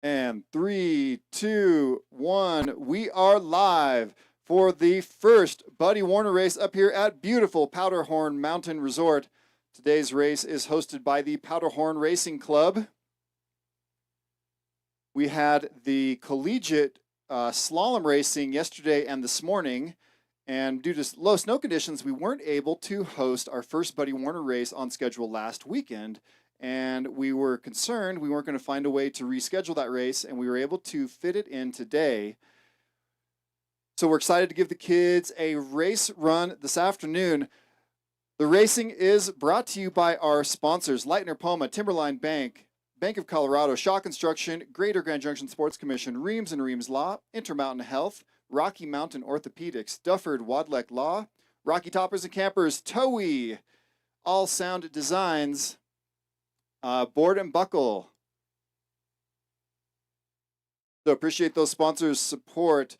And 3, 2, 1, we are live for the first Buddy Werner race up here at beautiful Powderhorn Mountain Resort. Today's race is hosted by the Powderhorn Racing Club. We had the collegiate slalom racing yesterday and this morning, and due to low snow conditions, we weren't able to host our first Buddy Werner race on schedule last weekend. And we were concerned we weren't going to find a way to reschedule that race, and we were able to fit it in today. So we're excited to give the kids a race run this afternoon. The racing is brought to you by our sponsors: Leitner Poma, Timberline Bank, Bank of Colorado, Shaw Construction, Greater Grand Junction Sports Commission, Reams and Reams Law, Intermountain Health, Rocky Mountain Orthopedics, Dufford Wadleck Law, Rocky Toppers and Campers, Towie, All Sound Designs, Board and Buckle. So appreciate those sponsors' support,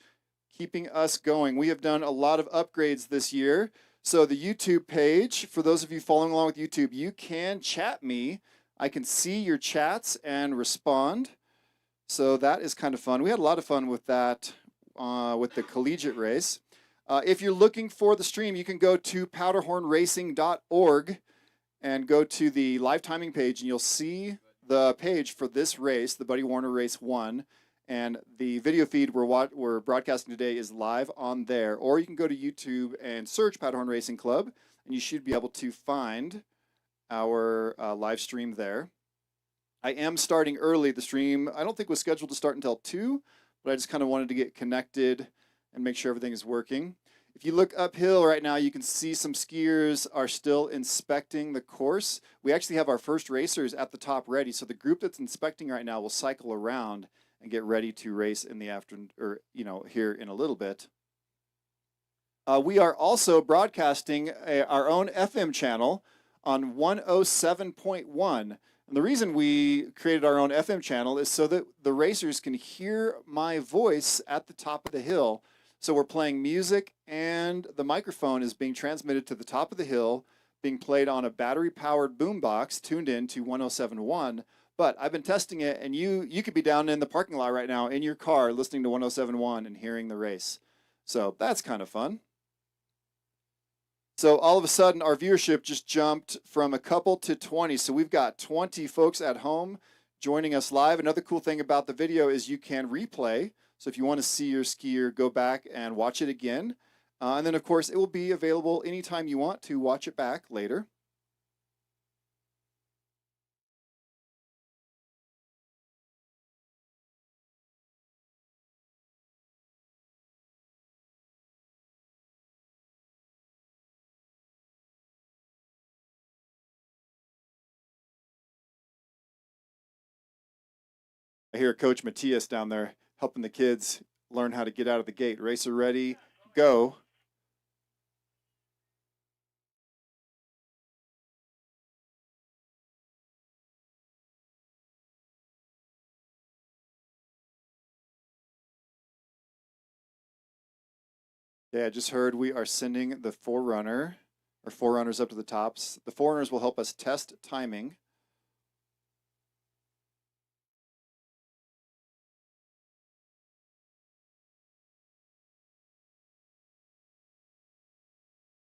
keeping us going. We have done a lot of upgrades this year. So the YouTube page, for those of you following along with YouTube, you can chat me. I can see your chats and respond. So that is kind of fun. We had a lot of fun with that, with the collegiate race. If you're looking for the stream, you can go to powderhornracing.org and go to the live timing page, and you'll see the page for this race, the Buddy Werner Race 1, and the video feed we're broadcasting today is live on there. Or you can go to YouTube and search Powderhorn Racing Club, and you should be able to find our live stream there. I am starting early. The stream, I don't think was scheduled to start until 2, but I just kind of wanted to get connected and make sure everything is working. If you look uphill right now, you can see some skiers are still inspecting the course. We actually have our first racers at the top ready, so the group that's inspecting right now will cycle around and get ready to race in the afternoon, or here in a little bit. We are also broadcasting our own FM channel on 107.1. And the reason we created our own FM channel is so that the racers can hear my voice at the top of the hill. So we're playing music, and the microphone is being transmitted to the top of the hill, being played on a battery-powered boombox tuned in to 107.1. But I've been testing it, and you could be down in the parking lot right now in your car listening to 107.1 and hearing the race. So that's kind of fun. So all of a sudden, our viewership just jumped from a couple to 20. So we've got 20 folks at home joining us live. Another cool thing about the video is you can replay. So if you want to see your skier, go back and watch it again. And then, of course, it will be available anytime you want to watch it back later. I hear Coach Matthias down there helping the kids learn how to get out of the gate. Racer ready, go. Yeah, I just heard we are sending the forerunners up to the tops. The forerunners will help us test timing.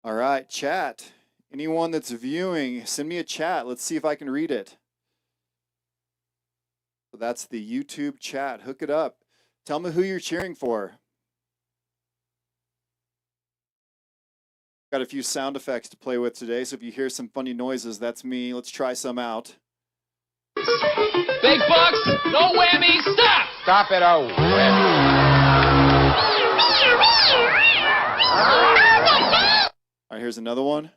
All right, chat. Anyone that's viewing, send me a chat. Let's see if I can read it. So that's the YouTube chat. Hook it up. Tell me who you're cheering for. Got a few sound effects to play with today, so if you hear some funny noises, that's me. Let's try some out. Big bucks, no whammy, stop! Stop it, oh whammy. All right, here's another one.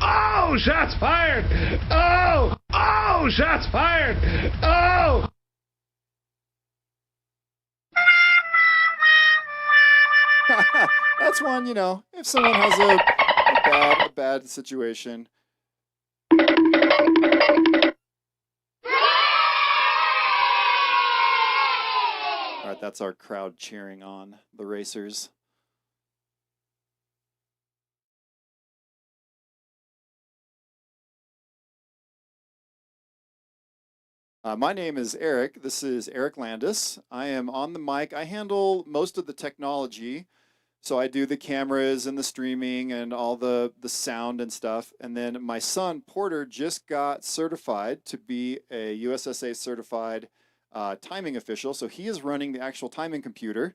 Oh, shots fired! Oh, shots fired! Oh! That's one, if someone has a bad situation. All right, that's our crowd cheering on the racers. My name is Eric. This is Eric Landis. I am on the mic. I handle most of the technology. So I do the cameras and the streaming and all the sound and stuff. And then my son, Porter, just got certified to be a USSA certified timing official. So he is running the actual timing computer.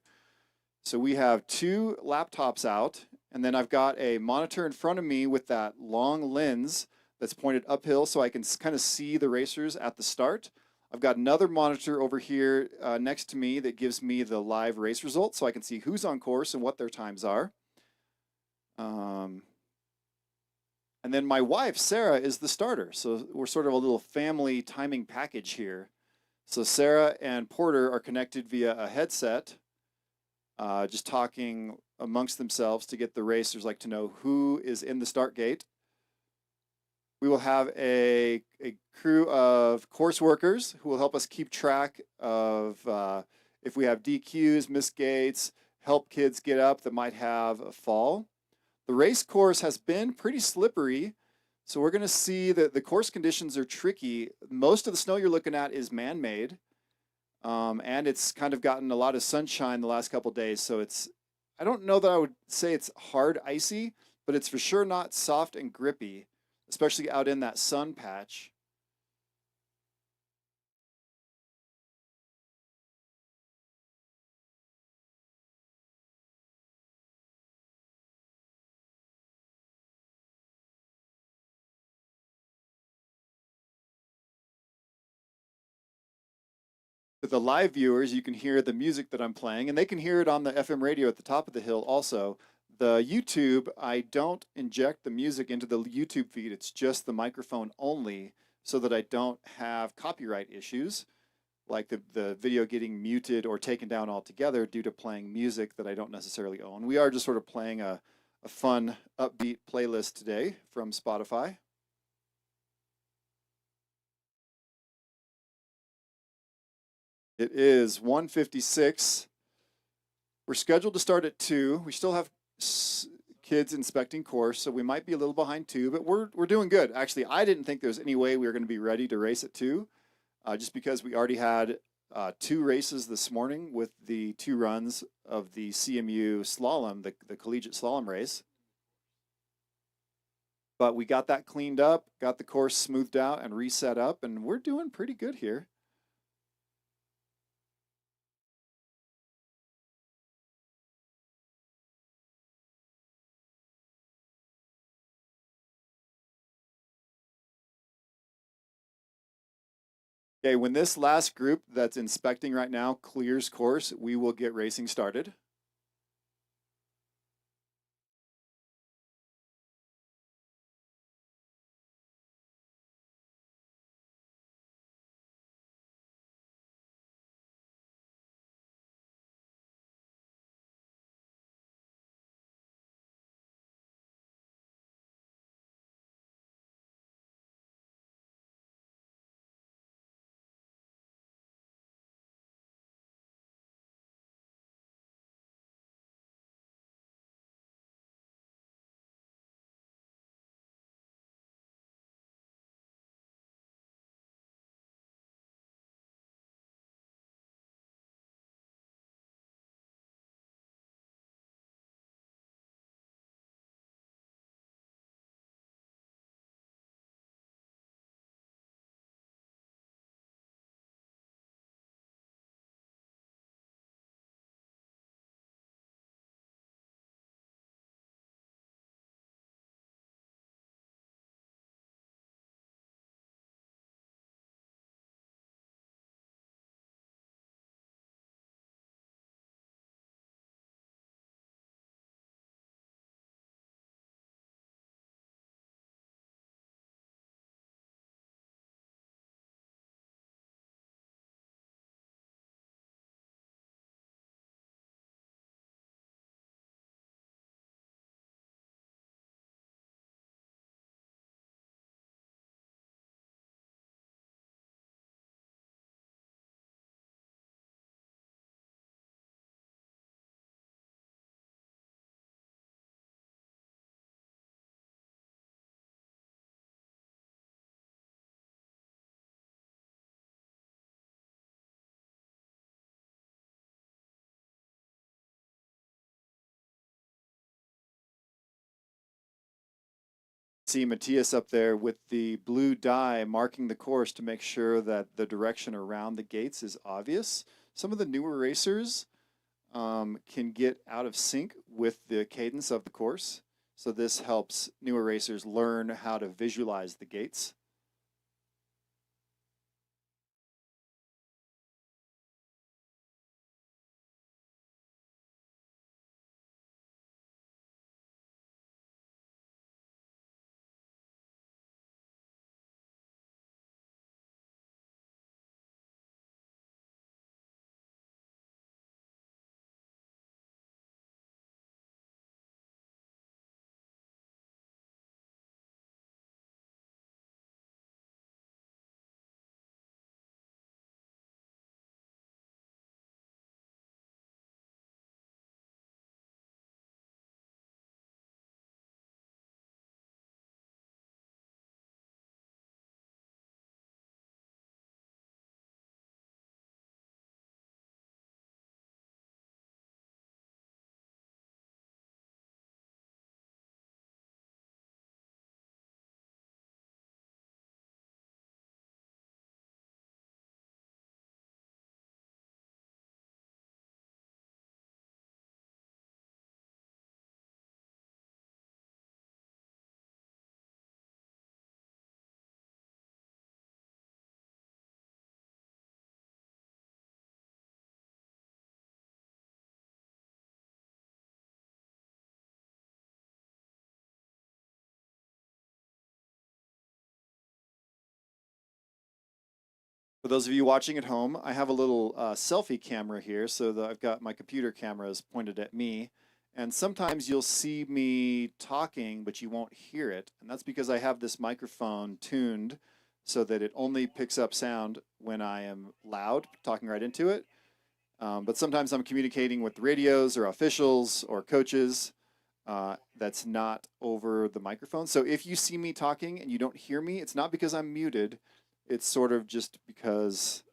So we have 2 laptops out, and then I've got a monitor in front of me with that long lens that's pointed uphill so I can kind of see the racers at the start. I've got another monitor over here next to me that gives me the live race results so I can see who's on course and what their times are. And then my wife, Sarah, is the starter. So we're sort of a little family timing package here. So Sarah and Porter are connected via a headset, just talking amongst themselves to get the racers like to know who is in the start gate. We will have a crew of course workers who will help us keep track of if we have DQs, missed gates, help kids get up that might have a fall. The race course has been pretty slippery, so we're going to see that the course conditions are tricky. Most of the snow you're looking at is man-made, and it's kind of gotten a lot of sunshine the last couple days, so I don't know that I would say it's hard icy, but it's for sure not soft and grippy, especially out in that sun patch. For the live viewers, you can hear the music that I'm playing, and they can hear it on the FM radio at the top of the hill also. The YouTube, I don't inject the music into the YouTube feed. It's just the microphone only so that I don't have copyright issues, like the video getting muted or taken down altogether due to playing music that I don't necessarily own. We are just sort of playing a fun, upbeat playlist today from Spotify. It is 1:56. We're scheduled to start at 2. We still have kids inspecting course, so we might be a little behind 2, but we're doing good. Actually, I didn't think there was any way we were going to be ready to race at 2, just because we already had 2 races this morning with the 2 runs of the CMU slalom, the collegiate slalom race. But we got that cleaned up, got the course smoothed out and reset up, and we're doing pretty good here. Okay, when this last group that's inspecting right now clears course, we will get racing started. See Matthias up there with the blue dye marking the course to make sure that the direction around the gates is obvious. Some of the newer racers can get out of sync with the cadence of the course. So this helps newer racers learn how to visualize the gates. For those of you watching at home, I have a little selfie camera here, so that I've got my computer cameras pointed at me. And sometimes you'll see me talking, but you won't hear it. And that's because I have this microphone tuned so that it only picks up sound when I am loud, talking right into it. But sometimes I'm communicating with radios or officials or coaches that's not over the microphone. So if you see me talking and you don't hear me, it's not because I'm muted. It's sort of just because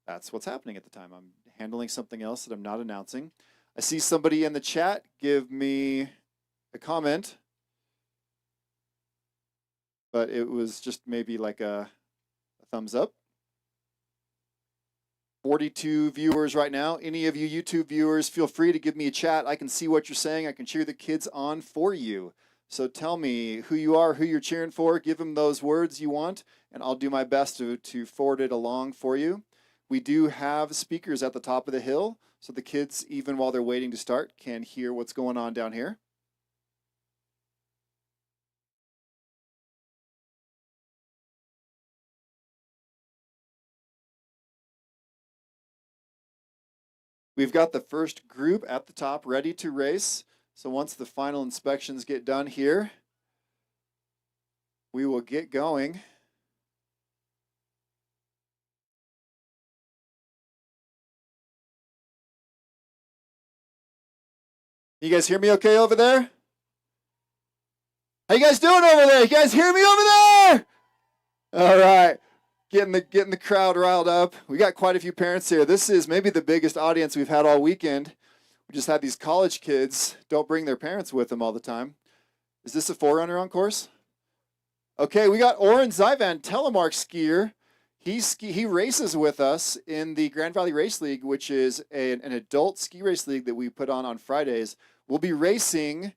that's what's happening at the time. I'm handling something else that I'm not announcing. I see somebody in the chat give me a comment, but it was just maybe like a thumbs up. 42 viewers right now. Any of you YouTube viewers, feel free to give me a chat. I can see what you're saying. I can cheer the kids on for you. So tell me who you are, who you're cheering for. Give them those words you want, and I'll do my best to forward it along for you. We do have speakers at the top of the hill, so the kids, even while they're waiting to start, can hear what's going on down here. We've got the first group at the top ready to race. So once the final inspections get done here, we will get going. You guys hear me okay over there? How you guys doing over there? You guys hear me over there? All right. Getting the crowd riled up. We got quite a few parents here. This is maybe the biggest audience we've had all weekend. We just had these college kids don't bring their parents with them all the time. Is this a forerunner on course? Okay, we got Oren Zyvan, telemark skier. He races with us in the Grand Valley Race League, which is an adult ski race league that we put on Fridays. We'll be racing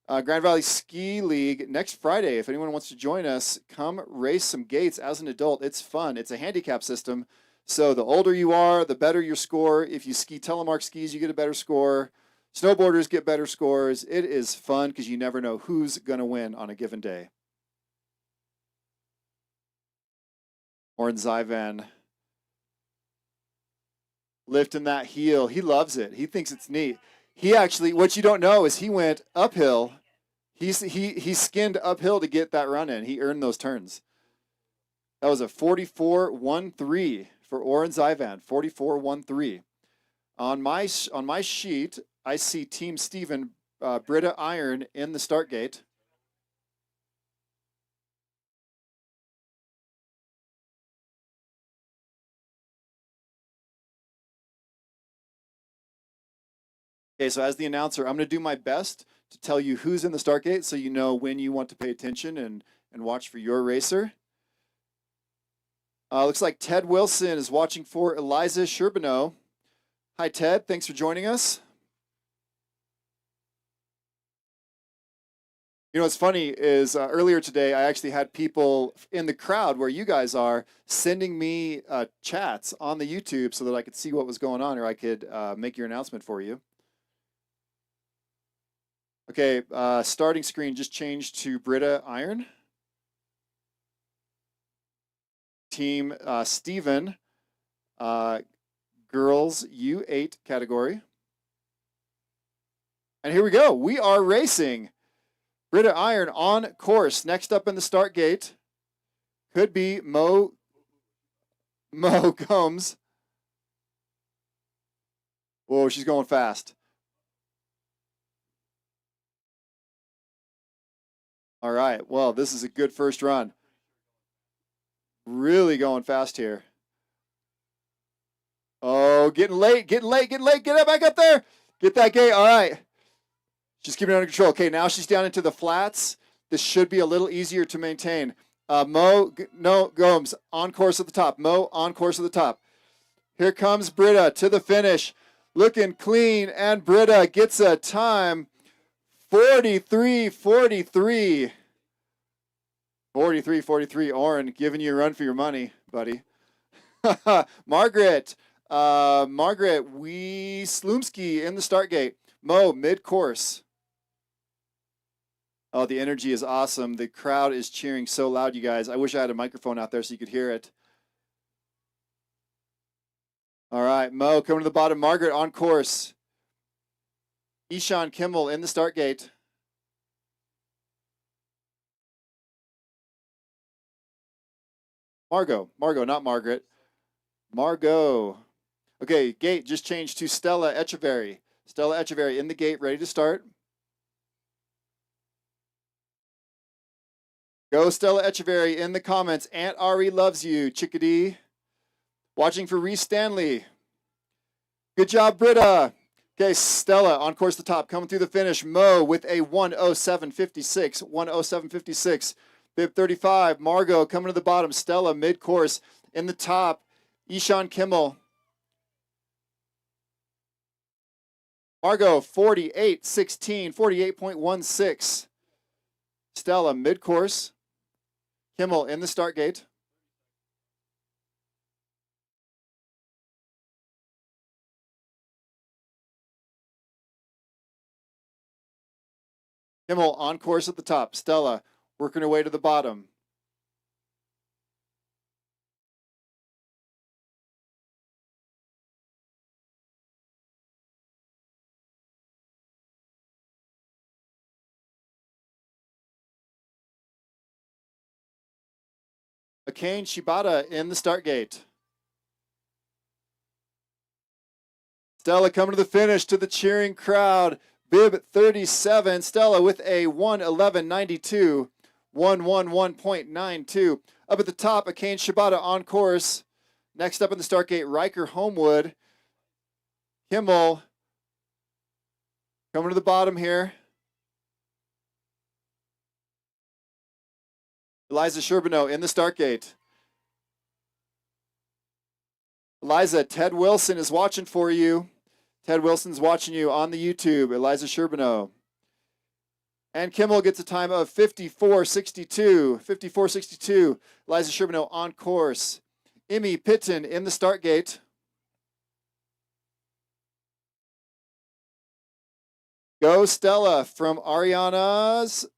Grand Valley Ski League next Friday. If anyone wants to join us, come race some gates as an adult. It's fun. It's a handicap system. So the older you are, the better your score. If you ski telemark skis, you get a better score. Snowboarders get better scores. It is fun because you never know who's going to win on a given day. Oren Zyvan lifting that heel. He loves it. He thinks it's neat. He actually, what you don't know is he went uphill. He skinned uphill to get that run in. He earned those turns. That was a 44.13 for Oren Zyvan. 44.13. On my sheet, I see Team Steven, Britta Iron in the start gate. Okay, so as the announcer, I'm going to do my best to tell you who's in the start gate so you know when you want to pay attention and watch for your racer. Looks like Ted Wilson is watching for Eliza Sherbino. Hi, Ted. Thanks for joining us. You know, what's funny is earlier today, I actually had people in the crowd where you guys are sending me chats on the YouTube so that I could see what was going on, or I could make your announcement for you. Okay, starting screen just changed to Brita Iron. Team Steven, girls U8 category. And here we go. We are racing. Brita Iron on course. Next up in the start gate could be Mo Gomes. Whoa, she's going fast. All right. Well, this is a good first run. Really going fast here. Oh, getting late. Get it back up there. Get that gate. All right. She's keeping it under control. Okay, now she's down into the flats. This should be a little easier to maintain. Gomes on course at the top. Mo on course at the top. Here comes Brita to the finish. Looking clean, and Brita gets a time 43-43. 43-43. Oren, giving you a run for your money, buddy. Margaret Slumsky in the start gate. Mo, mid-course. Oh, the energy is awesome. The crowd is cheering so loud, you guys. I wish I had a microphone out there so you could hear it. All right, Mo coming to the bottom. Margaret on course. Ishan Kimmel in the start gate. Margot, not Margaret. Margot. Okay, gate just changed to Stella Echeverry. Stella Echeverry in the gate, ready to start. Go Stella Echeverry in the comments. Aunt Ari loves you, chickadee. Watching for Reese Stanley. Good job, Brita. Okay, Stella on course to the top, coming through the finish. Mo with a 1:07.56. 1:07.56. Bib 35. Margot coming to the bottom. Stella mid-course in the top. Ishan Kimmel. Margot 48.16. 48.16. Stella mid-course. Kimmel in the start gate. Kimmel on course at the top. Stella working her way to the bottom. Akane Shibata in the start gate. Stella coming to the finish to the cheering crowd. Bib 37. Stella with a 1:11.92. 1:11.92. Up at the top, Akane Shibata on course. Next up in the start gate, Riker Homewood. Kimmel coming to the bottom here. Eliza Sherbino in the start gate. Eliza, Ted Wilson is watching for you. Ted Wilson's watching you on the YouTube. Eliza Sherbino. And Kimmel gets a time of 54.62. 54.62. Eliza Sherbino on course. Emmy Pitton in the start gate. Go Stella from Ariana,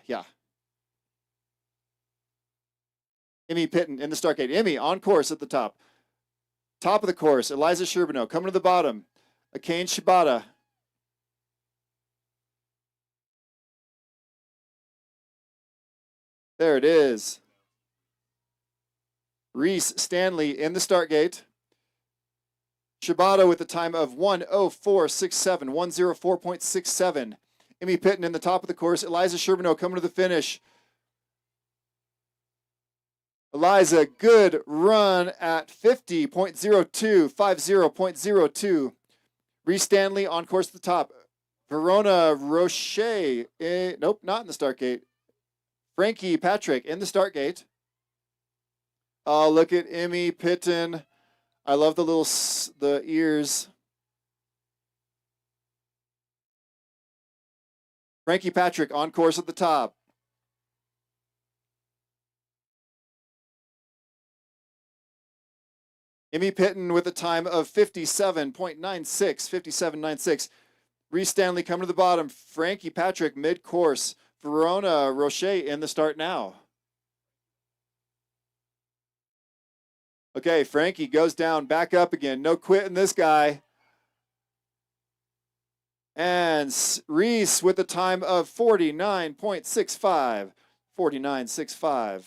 yeah. Emmy Pitton in the start gate. Emmy on course at the top. Top of the course, Eliza Sherbino coming to the bottom. Akane Shibata. There it is. Reese Stanley in the start gate. Shibata with a time of 1:04.67, 1:04.67. Emmy Pitton in the top of the course. Eliza Sherbino coming to the finish. Eliza, good run at 50.02, 50.02. Reese Stanley on course at the top. Verona Roche, nope, not in the start gate. Frankie Patrick in the start gate. Oh, look at Emmy Pitton. I love the ears. Frankie Patrick on course at the top. Emmy Pitton with a time of 57.96, 57.96. Reese Stanley coming to the bottom. Frankie Patrick mid-course. Verona Roche in the start now. Okay, Frankie goes down, back up again. No quitting this guy. And Reese with a time of 49.65, 49.65.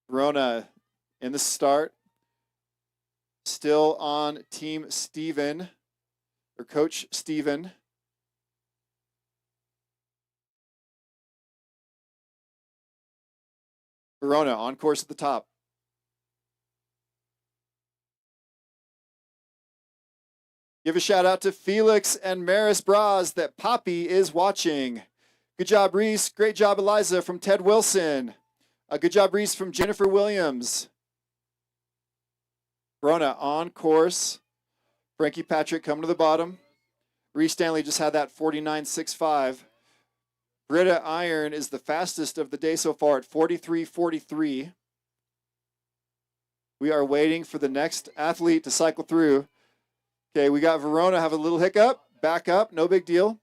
Verona in the start. Still on Team Steven, or Coach Steven. Verona on course at the top. Give a shout out to Felix and Maris Braz that Poppy is watching. Good job, Reese. Great job, Eliza from Ted Wilson. Good job, Reese from Jennifer Williams. Verona on course. Frankie Patrick coming to the bottom. Reese Stanley just had that 49.65. Britta Iron is the fastest of the day so far at 43.43. We are waiting for the next athlete to cycle through. Okay, we got Verona have a little hiccup. Back up, no big deal.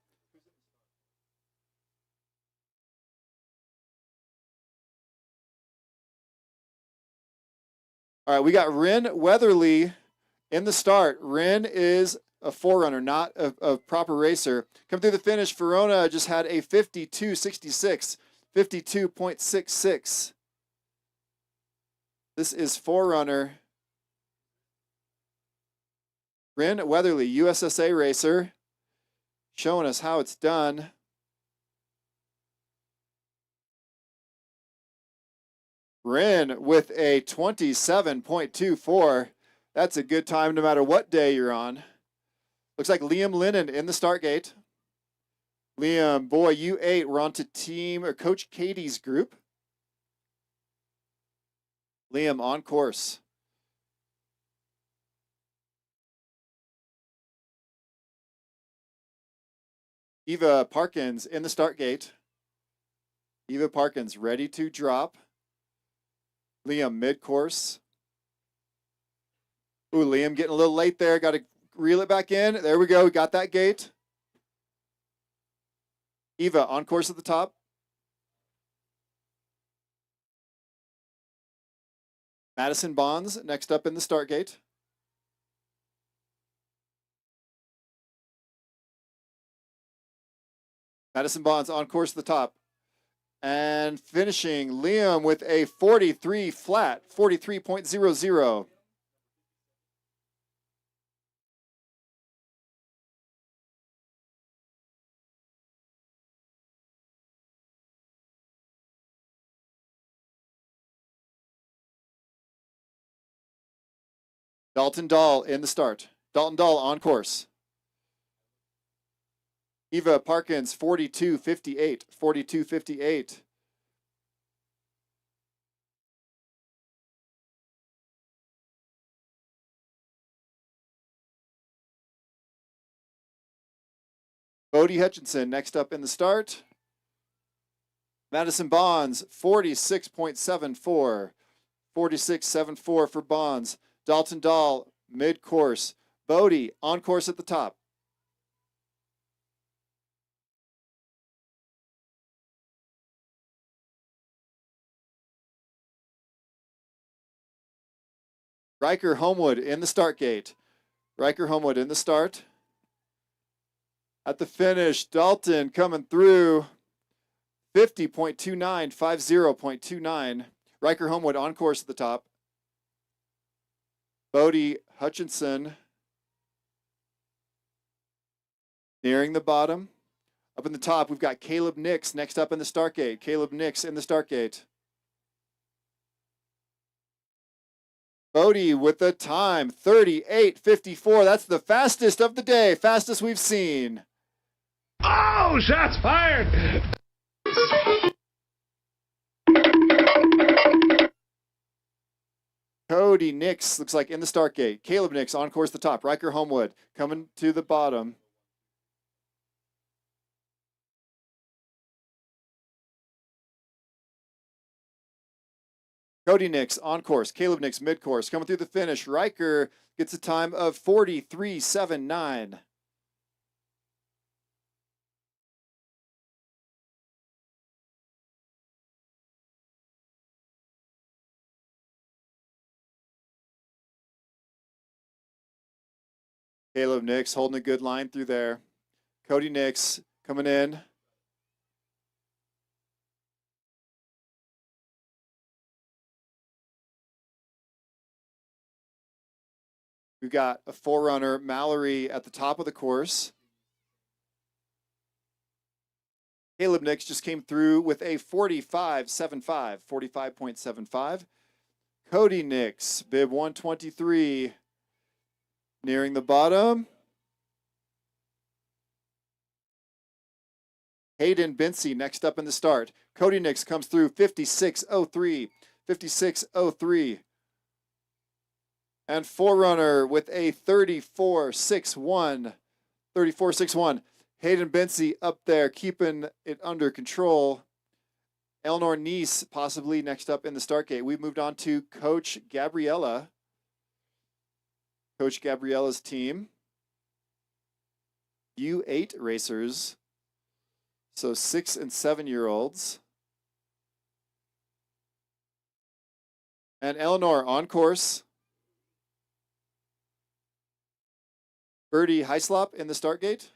All right, we got Rin Weatherly in the start. Rin is a forerunner, not a proper racer. Come through the finish, Verona just had a 52.66, 52.66. This is forerunner. Rin Weatherly, USSA racer, showing us how it's done. Rin with a 27.24. That's a good time no matter what day you're on. Looks like Liam Lennon in the start gate. Liam, boy, U8, we're on to team or Coach Katie's group. Liam on course. Eva Parkins in the start gate. Eva Parkins ready to drop. Liam mid-course. Ooh, Liam getting a little late there. Got to reel it back in. There we go. We got that gate. Eva on course at the top. Madison Bonds next up in the start gate. Madison Bonds on course at the top. And finishing Liam with a 43 flat, 43.00. Dalton Dahl in the start. Dalton Dahl on course. Eva Parkins, 42.58, 42.58. Bodie Hutchinson next up in the start. Madison Bonds, 46.74, 46.74 for Bonds. Dalton Dahl, mid-course. Bodie on course at the top. Riker Homewood in the start gate. Riker Homewood in the start. At the finish, Dalton coming through 50.29, 50.29. Riker Homewood on course at the top. Bodie Hutchinson nearing the bottom. Up in the top, we've got Caleb Nix next up in the start gate. Caleb Nix in the start gate. Bodie with the time, 38:54. That's the fastest of the day, fastest we've seen. Oh, shots fired! Cody Nix looks like in the start gate. Caleb Nix on course the top. Riker Homewood coming to the bottom. Cody Nix on course. Caleb Nix mid course. Coming through the finish. Riker gets a time of 43:79. Caleb Nix holding a good line through there. Cody Nix coming in. We've got a forerunner, Mallory, at the top of the course. Caleb Nix just came through with a 45.75, 45.75. Cody Nix, bib 123, nearing the bottom. Hayden Binsey next up in the start. Cody Nix comes through 56.03, 56.03. And forerunner with a 34.61, 34.61. Hayden Binsey up there, keeping it under control. Eleanor Neese possibly next up in the start gate. We've moved on to Coach Gabriella. Coach Gabriella's team. U8 racers. So 6 and 7-year-olds. And Eleanor on course. Birdie Heislop in the start gate.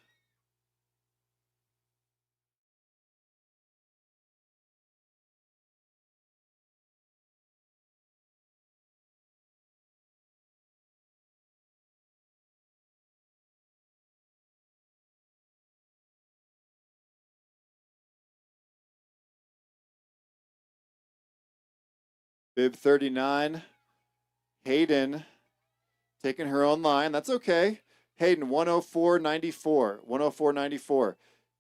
Bib 39. Hayden taking her own line. That's okay. Hayden, 104.94. 104.94.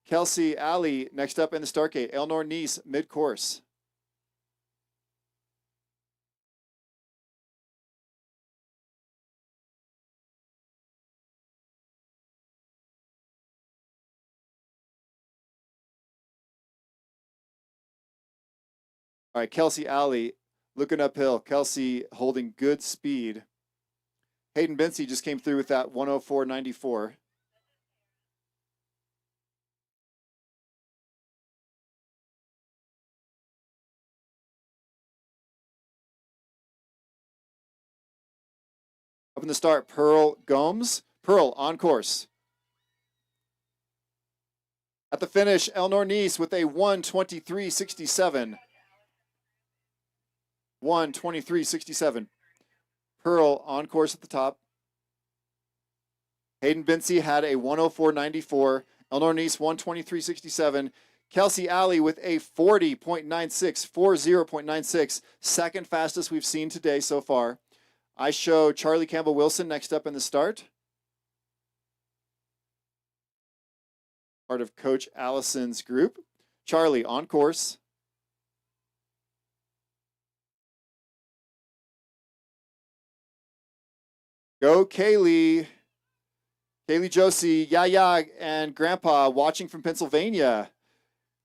Kelsey Alley next up in the start gate. Eleanor Neese mid-course. All right, Kelsey Alley looking uphill. Kelsey holding good speed. Hayden Binsey just came through with that 104.94. Up in the start, Pearl Gomes. Pearl on course. At the finish, Eleanor Neese with a 1:23.67. 1:23.67. Pearl on course at the top. Hayden Binsey had a 104.94. Eleanor Neese 1:23.67. Kelsey Alley with a 40.96, 40.96, second fastest we've seen today so far. I show Charlie Campbell Wilson next up in the start. Part of Coach Allison's group. Charlie on course. Go Kaylee. Kaylee Josie, Yaya, and Grandpa watching from Pennsylvania.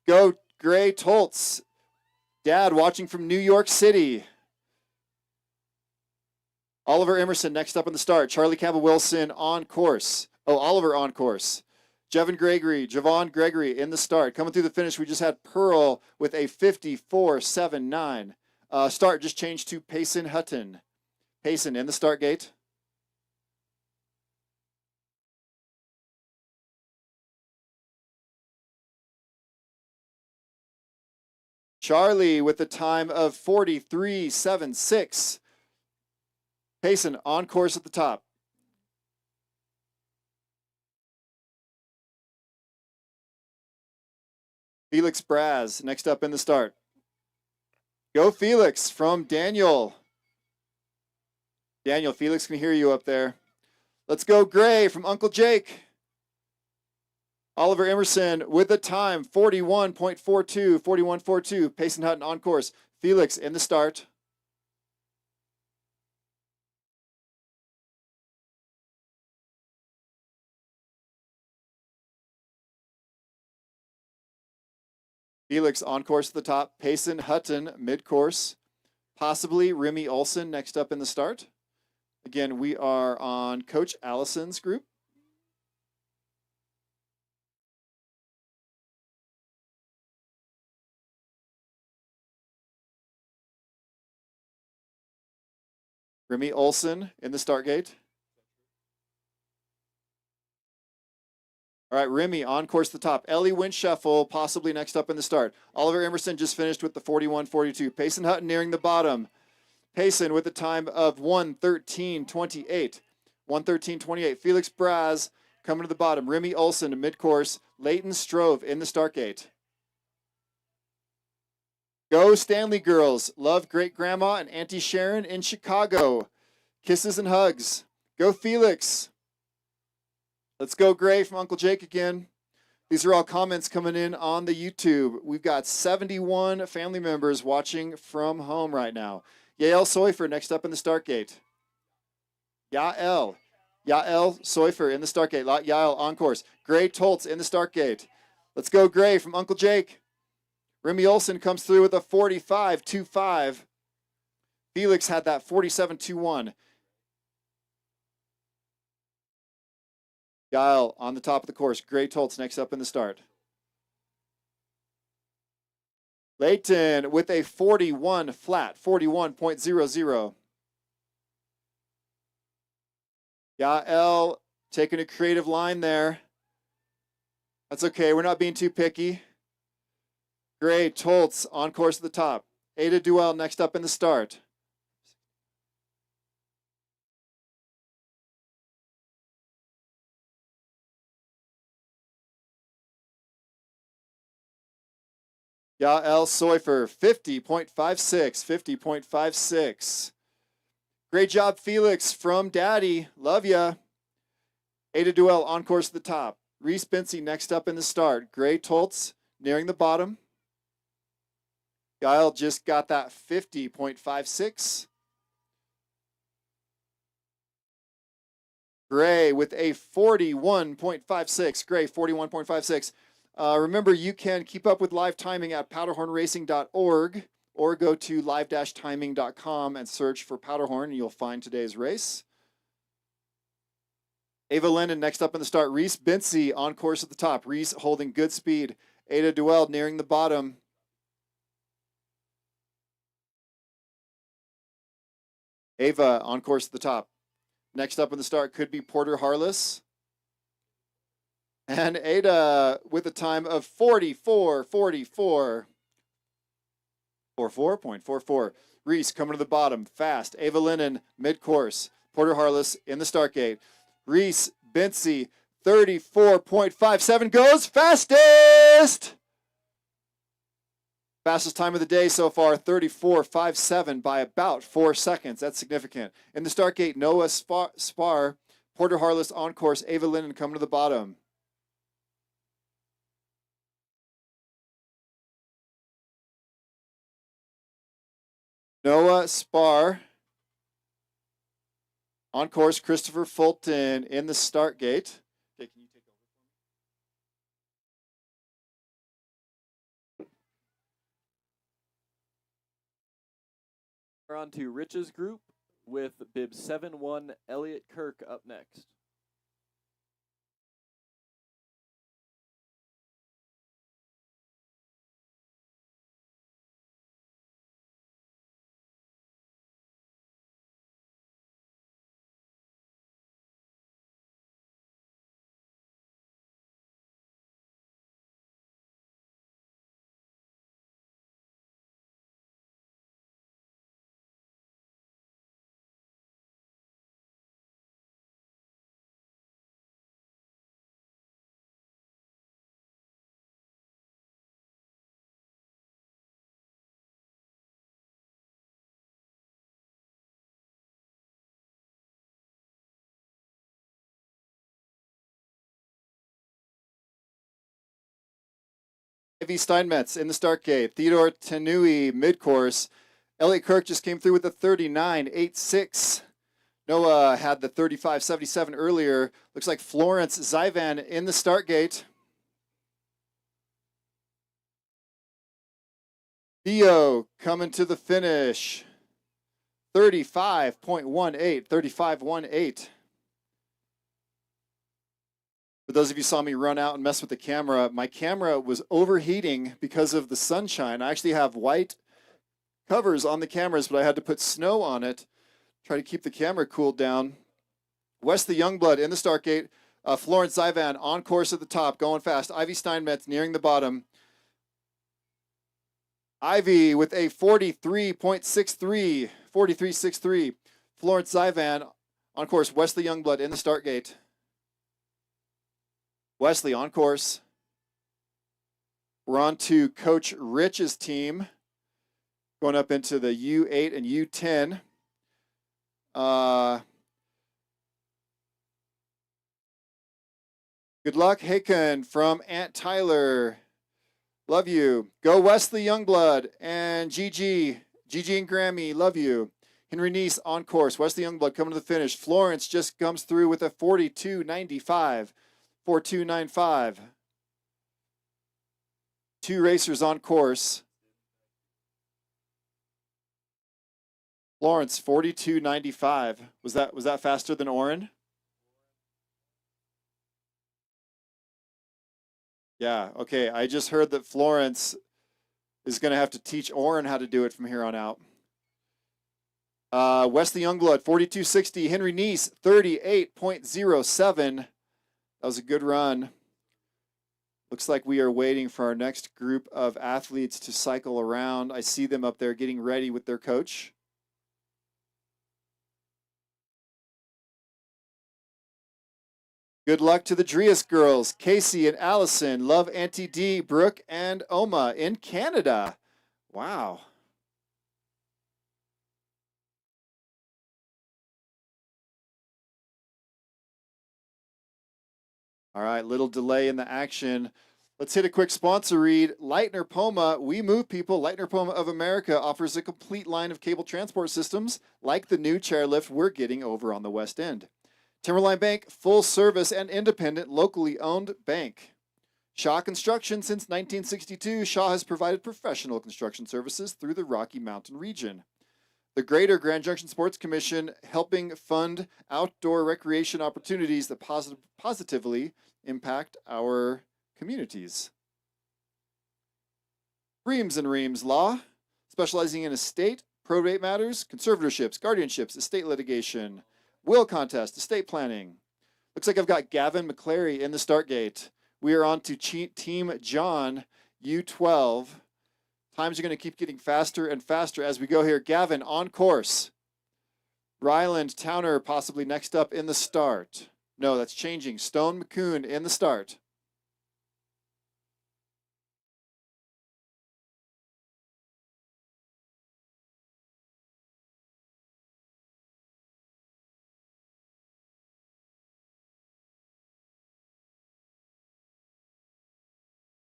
Go Gray Toltz. Dad watching from New York City. Oliver Emerson next up in the start. Charlie Campbell Wilson on course. Oh, Oliver on course. Javon Gregory in the start. Coming through the finish, we just had Pearl with a 54.79. Start just changed to Payson Hutton. Payson in the start gate. Charlie with a time of 43.76. Payson on course at the top. Felix Braz next up in the start. Go Felix from Daniel. Daniel, Felix can hear you up there. Let's go Gray from Uncle Jake. Oliver Emerson with the time, 41.42, 41.42. Payson Hutton on course. Felix in the start. Felix on course at the top. Payson Hutton mid-course. Possibly Remy Olson next up in the start. Again, we are on Coach Allison's group. Remy Olson in the start gate. All right, Remy on course at the top. Ellie Windshuffle possibly next up in the start. Oliver Emerson just finished with the 41.42. Payson Hutton nearing the bottom. Payson with a time of 1:13.28. 1:13.28. Felix Braz coming to the bottom. Remy Olson mid-course. Leighton Strove in the start gate. Go Stanley girls. Love great grandma and Auntie Sharon in Chicago. Kisses and hugs. Go Felix. Let's go Gray from Uncle Jake again. These are all comments coming in on the YouTube. We've got 71 family members watching from home right now. Yael Soifer next up in the start gate. Yael Soifer in the start gate. Yael on course. Gray Toltz in the start gate. Let's go Gray from Uncle Jake. Remy Olson comes through with a 45.25. Felix had that 47.21. Yael on the top of the course. Gray Toltz next up in the start. Leighton with a 41 flat, 41.00. Yael taking a creative line there. That's okay. We're not being too picky. Gray Toltz on course at the top. Ada Duell next up in the start. Yael Soifer, 50.56, 50.56. Great job, Felix, from Daddy. Love ya. Ada Duell on course at the top. Reese Binsey next up in the start. Gray Toltz nearing the bottom. Yael just got that 50.56. Gray with a 41.56. Gray, 41.56. Remember, you can keep up with live timing at powderhornracing.org or go to live-timing.com and search for Powderhorn, and you'll find today's race. Ava Linden next up in the start. Reese Binsey on course at the top. Reese holding good speed. Ada Duell nearing the bottom. Ava on course at the top. Next up in the start could be Porter Harless. And Ada with a time of 44.44. 44.44. Reese coming to the bottom, fast. Ava Linden, mid-course. Porter Harless in the start gate. Reese Binsey, 34.57 goes fastest! Fastest time of the day so far, 34.57 by about 4 seconds. That's significant. In the start gate, Noah Spar, Porter Harless on course. Ava Linden coming to the bottom. Noah Spar on course. Christopher Fulton in the start gate. Okay, can you take over? We're on to Rich's group with bib 7-1 Elliot Kirk up next. Ivy Steinmetz in the start gate. Theodore Tenui mid-course. Elliot Kirk just came through with a 39.86. Noah had the 35.77 earlier. Looks like Florence Zyvan in the start gate. Theo coming to the finish. 35.18, 35.18. For those of you who saw me run out and mess with the camera, my camera was overheating because of the sunshine. I actually have white covers on the cameras, but I had to put snow on it, try to keep the camera cooled down. Wesley Youngblood in the start gate. Florence Zyvan on course at the top, going fast. Ivy Steinmetz nearing the bottom. Ivy with a 43.63, 43.63. Florence Zyvan on course. Wesley Youngblood in the start gate. Wesley on course. We're on to Coach Rich's team, going up into the U8 and U10. Good luck, Haken from Aunt Tyler. Love you. Go Wesley Youngblood and Gigi and Grammy. Love you. Henry Neese on course. Wesley Youngblood coming to the finish. Florence just comes through with a 42.95. 42.95. Two racers on course. Florence 42.95. Was that faster than Oren? Yeah, okay. I just heard that Florence is going to have to teach Oren how to do it from here on out. Wesley Youngblood, 42.60. Henry Neese, 38.07. That was a good run. Looks like we are waiting for our next group of athletes to cycle around. I see them up there getting ready with their coach. Good luck to the Drias girls, Casey and Allison. Love Auntie D, Brooke, and Oma in Canada. Wow. All right, little delay in the action. Let's hit a quick sponsor read. Leitner Poma, we move people. Leitner Poma of America offers a complete line of cable transport systems like the new chairlift we're getting over on the West End. Timberline Bank, full service and independent, locally owned bank. Shaw Construction, since 1962, Shaw has provided professional construction services through the Rocky Mountain region. The Greater Grand Junction Sports Commission, helping fund outdoor recreation opportunities that positively impact our communities. Reams and Reams Law, specializing in estate, probate matters, conservatorships, guardianships, estate litigation, will contest, estate planning. Looks like I've got Gavin McClary in the start gate. We are on to Team John, U12. Times are going to keep getting faster and faster as we go here. Gavin on course. Ryland Towner possibly next up in the start. No, that's changing. Stone McCoon in the start.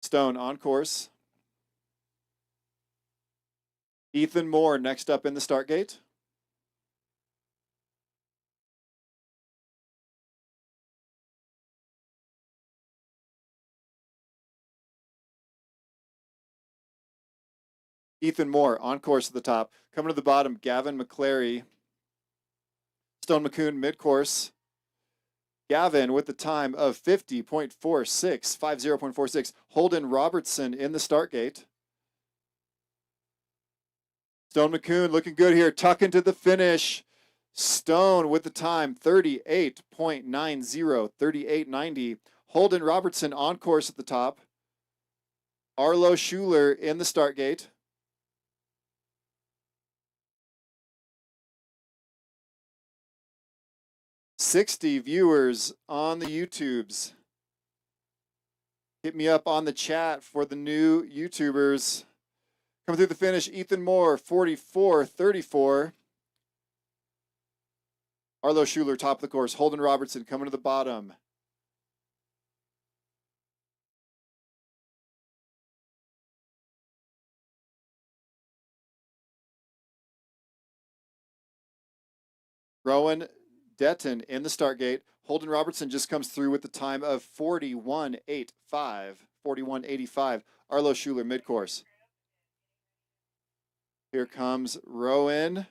Stone on course. Ethan Moore next up in the start gate. Ethan Moore on course at the top. Coming to the bottom, Gavin McClary. Stone McCoon mid-course. Gavin with the time of 50.46, 50.46. Holden Robertson in the start gate. Stone McCoon looking good here, tucking to the finish. Stone with the time, 38.90, 38.90. Holden Robertson on course at the top. Arlo Schuler in the start gate. $60 viewers on the YouTubes. Hit me up on the chat for the new YouTubers. Coming through the finish, Ethan Moore, 44.34. Arlo Schuler, top of the course. Holden Robertson coming to the bottom. Rowan Detton in the start gate. Holden Robertson just comes through with the time of 41.85. 41.85. Arlo Schuler mid-course. Here comes Rowan.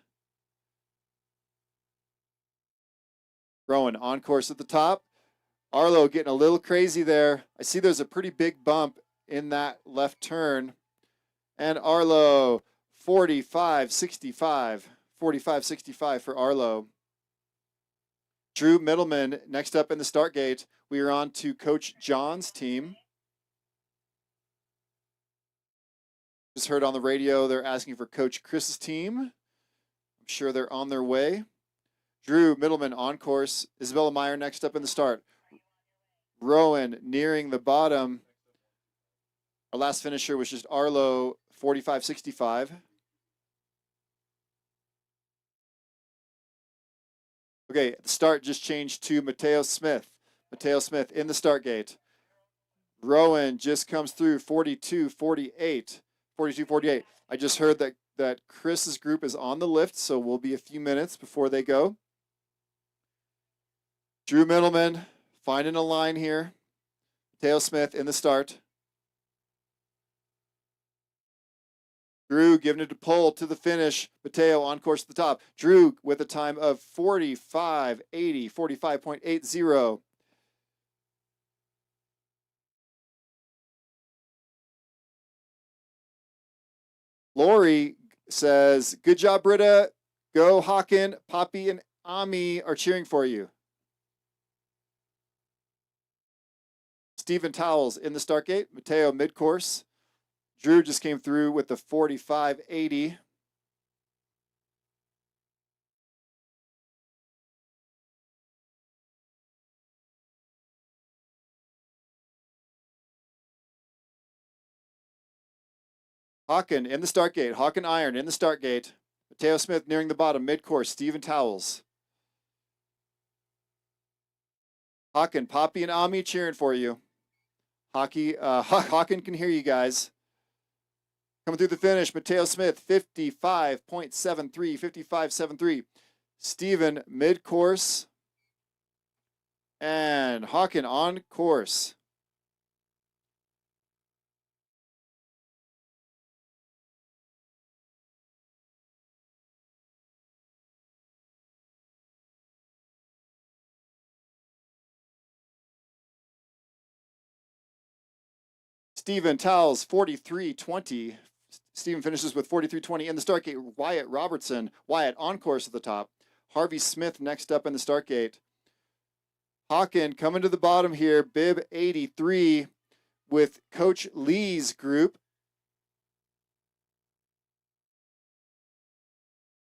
Rowan on course at the top. Arlo getting a little crazy there. I see there's a pretty big bump in that left turn. And Arlo, 45.65. 45.65 for Arlo. Drew Middleman next up in the start gate. We are on to Coach John's team. Just heard on the radio they're asking for Coach Chris's team. I'm sure they're on their way. Drew Middleman on course. Isabella Meyer next up in the start. Rowan nearing the bottom. Our last finisher was just Arlo, 45.65. Okay, the start just changed to Mateo Smith. Mateo Smith in the start gate. Rowan just comes through 42.48. 42.48. I just heard that Chris's group is on the lift, so we'll be a few minutes before they go. Drew Middleman finding a line here. Mateo Smith in the start. Drew giving it a pull to the finish. Mateo on course at the top. Drew with a time of 45.80, 45.80. Lori says, good job, Britta. Go, Hawken. Poppy and Ami are cheering for you. Stephen Towles in the start gate. Mateo mid-course. Drew just came through with the 45.80. Hawken in the start gate. Hawken Iron in the start gate. Mateo Smith nearing the bottom, mid-course. Stephen Towles. Hawken, Poppy, and Ami cheering for you. Hawken can hear you guys. Coming through the finish, Mateo Smith, 55.73, 55.73. Stephen, mid-course. And Hawken on course. Stephen Towles, 43.20. Stephen finishes with 43.20 in the start gate. Wyatt Robertson. Wyatt on course at the top. Harvey Smith next up in the start gate. Hawken coming to the bottom here. Bib 83 with Coach Lee's group.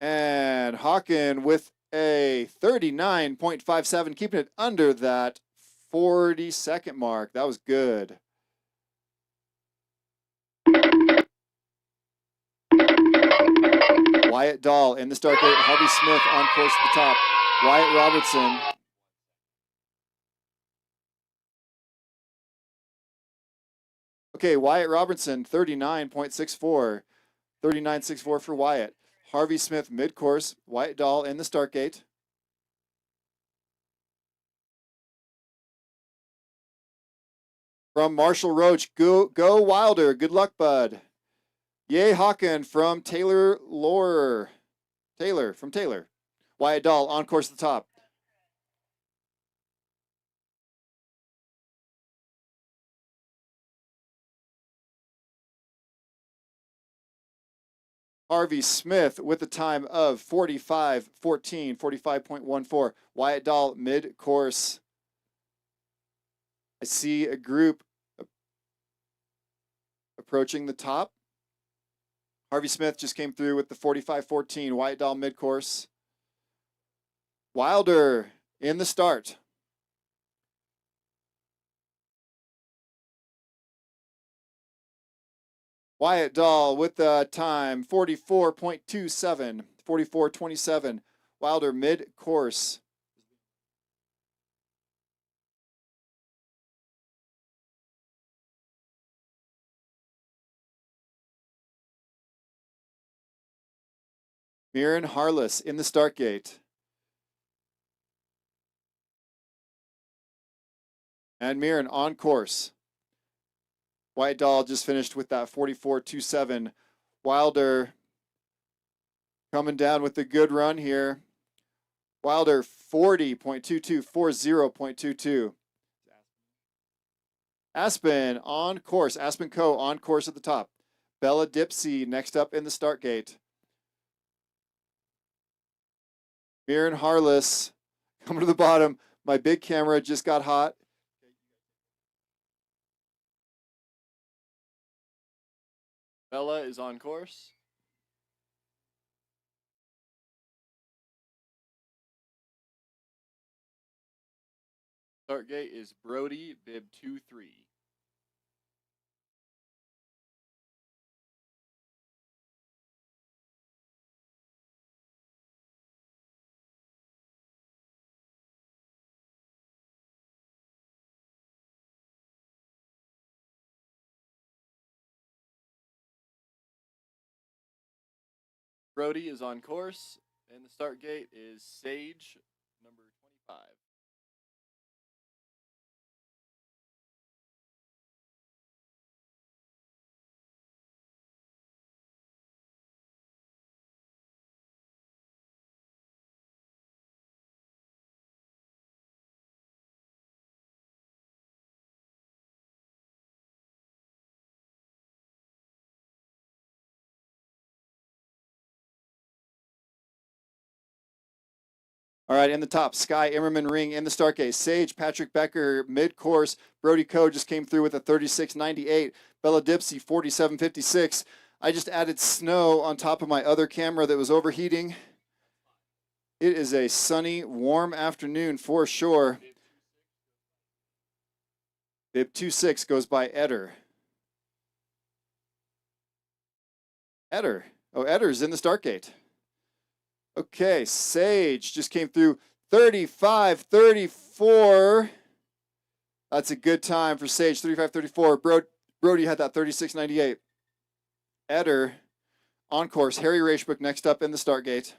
And Hawken with a 39.57, keeping it under that 40-second mark. That was good. Wyatt Dahl in the start gate. Harvey Smith on course at the top. Wyatt Robertson. Okay, Wyatt Robertson, 39.64. 39.64 for Wyatt. Harvey Smith mid-course. Wyatt Dahl in the start gate. From Marshall Roach, go Wilder. Good luck, bud. Yay Hawken from Taylor Lorer. Taylor from Taylor. Wyatt Dahl on course at the top. Harvey Smith with a time of 45.14, 45.14. Wyatt Dahl mid-course. I see a group approaching the top. Harvey Smith just came through with the 45.14. Wyatt Dahl mid-course. Wilder in the start. Wyatt Dahl with the time 44.27, 44.27. Wilder mid-course. Mirren Harless in the start gate. And Mirren on course. White Doll just finished with that 44.27. Wilder coming down with a good run here. Wilder 40.22, 40.22. Aspen on course. Aspen Co. on course at the top. Bella Dipsy next up in the start gate. Mirren Harless coming to the bottom. My big camera just got hot. Bella is on course. Start gate is Brody, bib 2-3. Brody is on course, and the start gate is Sage, number 25. All right, in the top, Sky Immerman Ring in the start gate. Sage, Patrick Becker, mid-course. Brody Coe just came through with a 36.98. Bella Dipsy, 47.56. I just added snow on top of my other camera that was overheating. It is a sunny, warm afternoon for sure. Bib 26 goes by Eder. Eder. Oh, Eder's in the start gate. Okay, Sage just came through 35.34. That's a good time for Sage, 35.34. Brody had that 36.98. Eder on course. Harry Racebrook next up in the start gate.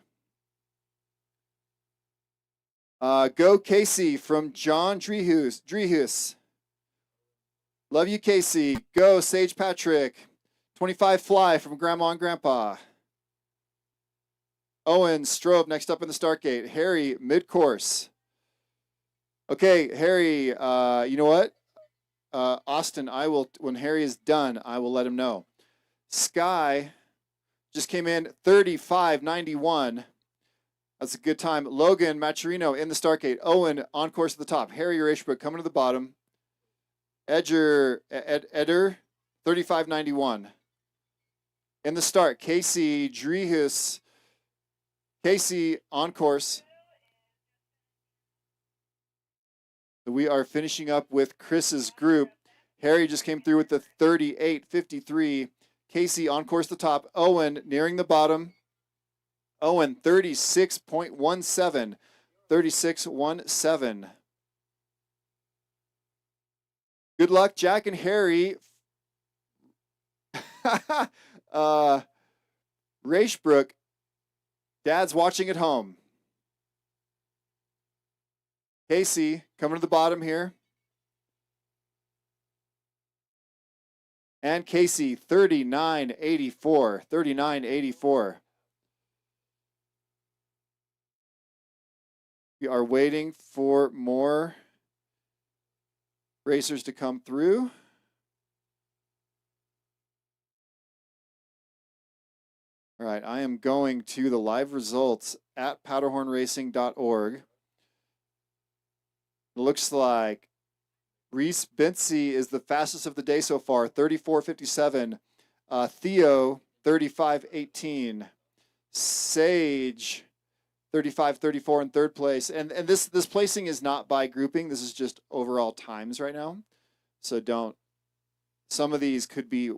Go Casey from John Drehus. Love you, Casey. Go Sage Patrick. 25 Fly from Grandma and Grandpa. Owen Strobe next up in the start gate. Harry mid-course. Okay, Harry, you know what? Austin, when Harry is done, I will let him know. Sky just came in 35.91. That's a good time. Logan Maturino in the start gate. Owen on course at the top. Harry Racebrook coming to the bottom. Eder 35.91. In the start, Casey Drehus. Casey on course. We are finishing up with Chris's group. Harry just came through with the 38.53. Casey on course at the top. Owen nearing the bottom. Owen 36.17. 36.17. Good luck, Jack and Harry. Racebrook. Dad's watching at home. Casey coming to the bottom here. And Casey 39.84. 39.84. We are waiting for more racers to come through. All right, I am going to the live results at powderhornracing.org. It looks like Reese Bensey is the fastest of the day so far, 34.57. Theo, 35.18. Sage, 35.34 in third place. And this placing is not by grouping. This is just overall times right now. So some of these could be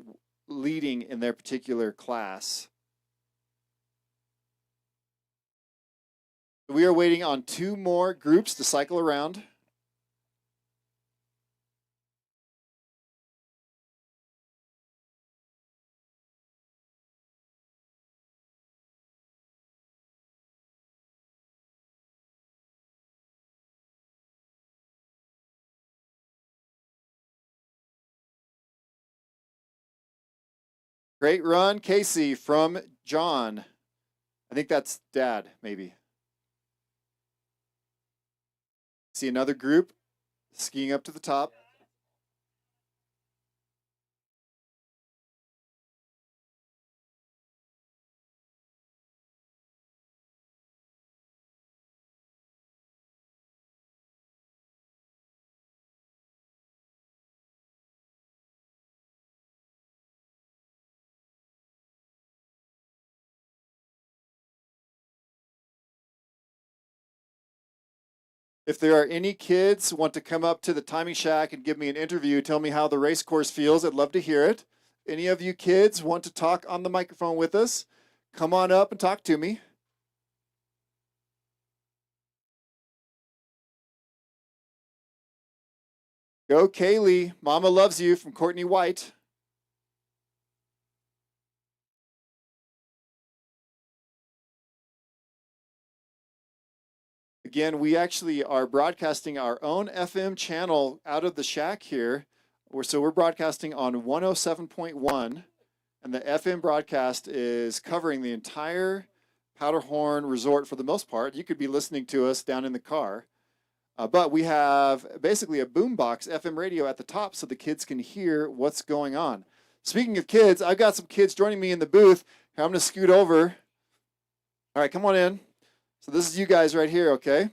leading in their particular class. We are waiting on 2 more groups to cycle around. Great run, Casey, from John. I think that's Dad, maybe. See another group skiing up to the top. If there are any kids who want to come up to the timing shack and give me an interview, tell me how the race course feels, I'd love to hear it. Any of you kids want to talk on the microphone with us? Come on up and talk to me. Go Kaylee, Mama loves you, from Courtney White. Again, we actually are broadcasting our own FM channel out of the shack here. So we're broadcasting on 107.1, and the FM broadcast is covering the entire Powderhorn Resort for the most part. You could be listening to us down in the car. But we have basically a boombox FM radio at the top so the kids can hear what's going on. Speaking of kids, I've got some kids joining me in the booth. I'm going to scoot over. All right, come on in. So this is you guys right here, okay?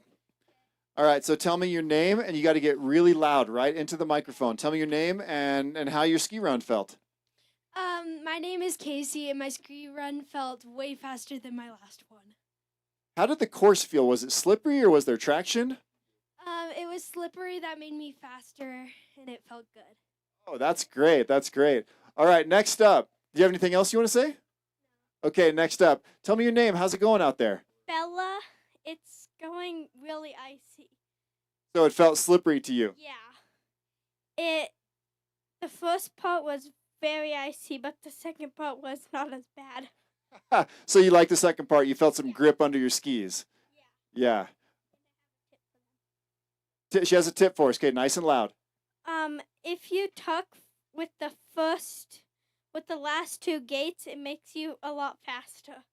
All right, so tell me your name, and you got to get really loud right into the microphone. Tell me your name and how your ski run felt. My name is Casey, and my ski run felt way faster than my last one. How did the course feel? Was it slippery or was there traction? It was slippery, that made me faster, and it felt good. Oh, that's great. That's great. All right, next up. Do you have anything else you want to say? Okay, next up. Tell me your name. How's it going out there? Bella, it's going really icy. So it felt slippery to you. Yeah. The first part was very icy, but the second part was not as bad. So you like the second part. You felt some grip under your skis. Yeah. She has a tip for us. Okay, nice and loud. If you tuck with the last two gates, it makes you a lot faster.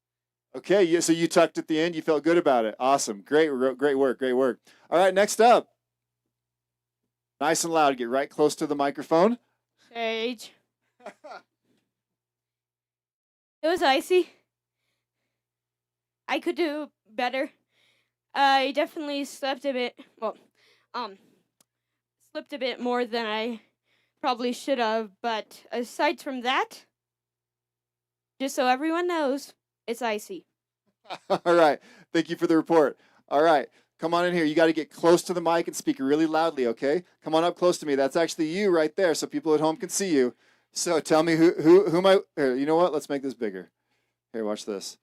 Okay, so you tucked at the end. You felt good about it. Awesome. Great work. Great work. All right, next up. Nice and loud. Get right close to the microphone. Sage. It was icy. I could do better. I definitely slept a bit. Well, slipped a bit more than I probably should have. But aside from that, just so everyone knows, it's icy. All right. Thank you for the report. All right. Come on in here. You got to get close to the mic and speak really loudly, okay? Come on up close to me. That's actually you right there, so people at home can see you. So tell me who am I? Here, you know what? Let's make this bigger. Here, watch this.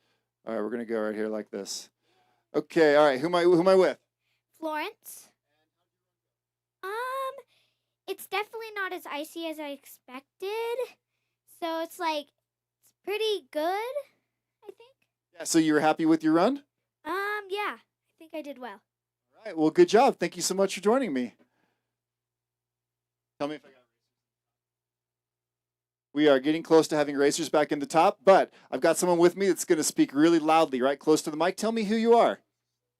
All right, we're gonna go right here like this. Okay. All right. Who am I with? Florence. It's definitely not as icy as I expected. So it's pretty good, I think. Yeah. So you were happy with your run? Yeah. I think I did well. All right. Well, good job. Thank you so much for joining me. Tell me if I got. We are getting close to having racers back in the top, but I've got someone with me that's going to speak really loudly, right close to the mic. Tell me who you are.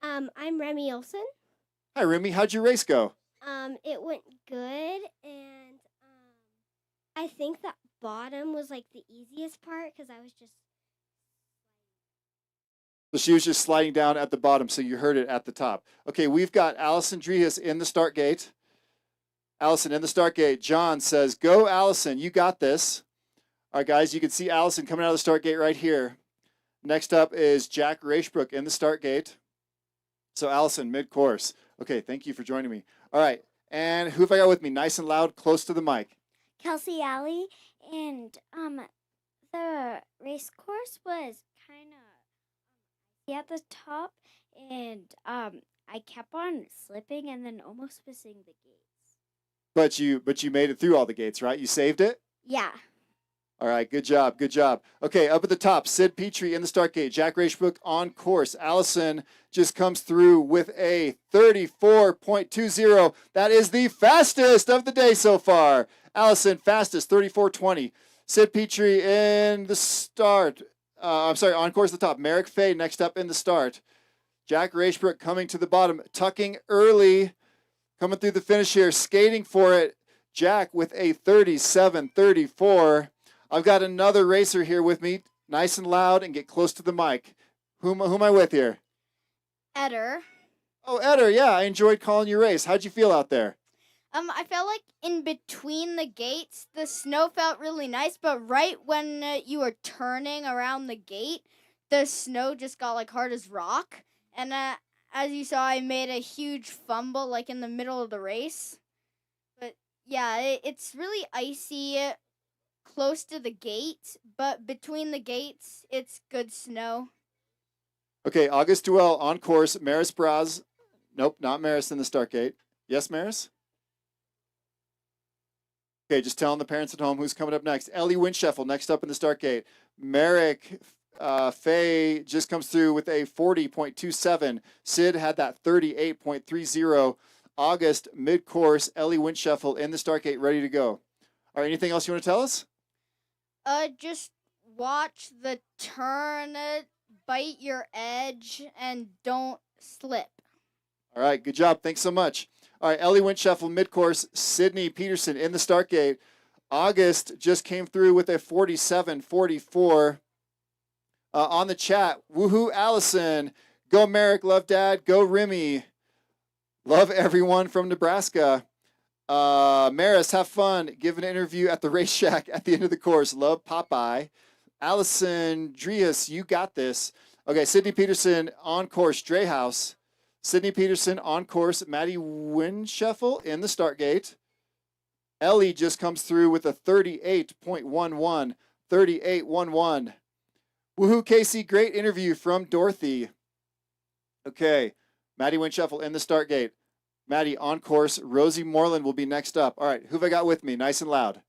I'm Remy Olson. Hi, Remy. How'd your race go? It went good, and I think that bottom was the easiest part because I was just. So she was just sliding down at the bottom, so you heard it at the top. Okay, we've got Allison Drehis in the start gate. Allison in the start gate. John says, go, Allison. You got this. All right, guys, you can see Allison coming out of the start gate right here. Next up is Jack Racebrook in the start gate. So, Allison, mid-course. Okay, thank you for joining me. All right, and who have I got with me? Nice and loud, close to the mic. Kelsey Alley, and the race course was kind of at the top, and I kept on slipping and then almost missing the gates. But you made it through all the gates, right? You saved it? Yeah. All right, good job, good job. Okay, up at the top, Sid Petrie in the start gate, Jack Racebrook on course. Allison just comes through with a 34.20. That is the fastest of the day so far. Allison, fastest, 34.20. Sid Petrie in the start. I'm sorry, on course at the top. Merrick Fay next up in the start. Jack Racebrook coming to the bottom, tucking early, coming through the finish here, skating for it. Jack with a 37-34. I've got another racer here with me, nice and loud, and get close to the mic. Who am I with here? Eder. Oh, Eder, yeah, I enjoyed calling you race. How'd you feel out there? I felt like in between the gates, the snow felt really nice, but right when you were turning around the gate, the snow just got like hard as rock. And as you saw, I made a huge fumble like in the middle of the race. But yeah, it's really icy close to the gate, but between the gates, it's good snow. Okay, August Duell on course. Maris Braz. Nope, not Maris in the start gate. Yes, Maris? Okay, just telling the parents at home who's coming up next. Ellie Wincheffel next up in the start gate. Merrick Fay just comes through with a 40.27. Sid had that 38.30. August mid-course. Ellie Wincheffel in the start gate, ready to go. All right, anything else you want to tell us? Just watch the turn, bite your edge, and don't slip. All right, good job. Thanks so much. All right, Ellie Wincheffel mid-course. Sydney Peterson in the start gate. August just came through with a 47.44. On the chat, woohoo, Allison. Go Merrick, love Dad. Go Remy. Love everyone from Nebraska. Maris, have fun. Give an interview at the race shack at the end of the course. Love Popeye. Allison Drias, you got this. Okay, Sydney Peterson on course, Dreyhouse. Sydney Peterson on course, Maddie Wincheffel in the start gate. Ellie just comes through with a 38.11. 38.11. Woohoo, Casey, great interview from Dorothy. Okay, Maddie Wincheffel in the start gate. Maddie on course. Rosie Moreland will be next up. All right, who have I got with me? Nice and loud.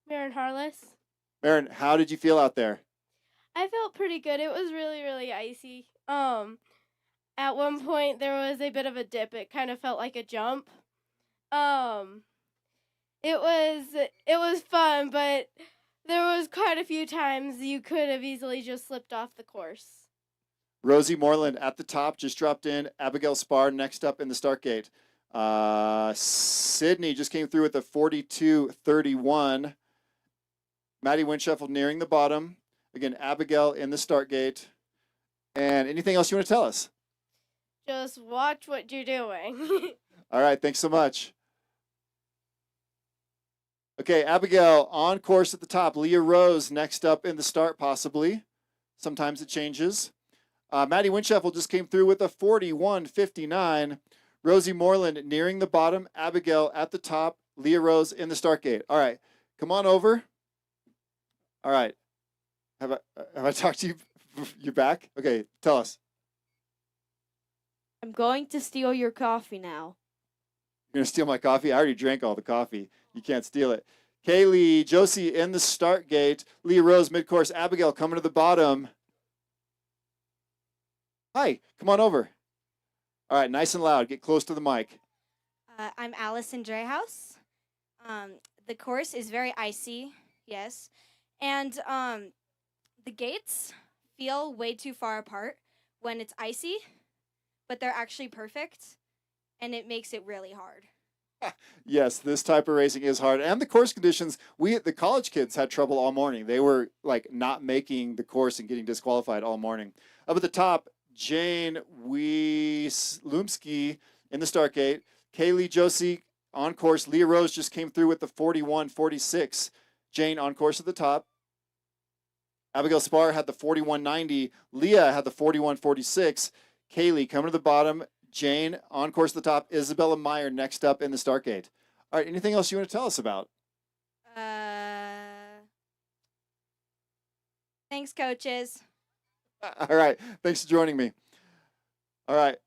Marin Harless. Marin, how did you feel out there? I felt pretty good. It was really, really icy. At one point there was a bit of a dip. It kind of felt like a jump. It was fun, but there was quite a few times you could have easily just slipped off the course. Rosie Moreland at the top, just dropped in. Abigail Spar next up in the start gate. Sydney just came through with a 42.31. Maddie Wincheffel nearing the bottom. Again, Abigail in the start gate. And anything else you want to tell us? Just watch what you're doing. All right, thanks so much. Okay, Abigail on course at the top. Leah Rose next up in the start, possibly. Sometimes it changes. Maddie Wincheffel just came through with a 41.59. Rosie Moreland nearing the bottom. Abigail at the top. Leah Rose in the start gate. All right, come on over. All right. Have I talked to you? You're back? Okay, tell us. I'm going to steal your coffee now. You're going to steal my coffee? I already drank all the coffee. You can't steal it. Kaylee Josie in the start gate. Leah Rose mid-course. Abigail coming to the bottom. Hi, come on over. All right, nice and loud. Get close to the mic. I'm Allison Dreyhouse. The course is very icy, yes. And the gates feel way too far apart when it's icy, but they're actually perfect, and it makes it really hard. Yes, this type of racing is hard. And the course conditions, the college kids had trouble all morning. They were like not making the course and getting disqualified all morning. Up at the top, Jane Lumsky in the start gate. Kaylee Josie on course. Leah Rose just came through with the 41.46. Jane on course at the top. Abigail Spar had the 41.90. Leah had the 41.46. Kaylee coming to the bottom. Jane on course at the top. Isabella Meyer next up in the start gate. All right, anything else you want to tell us about? Thanks, coaches. All right, thanks for joining me. All right.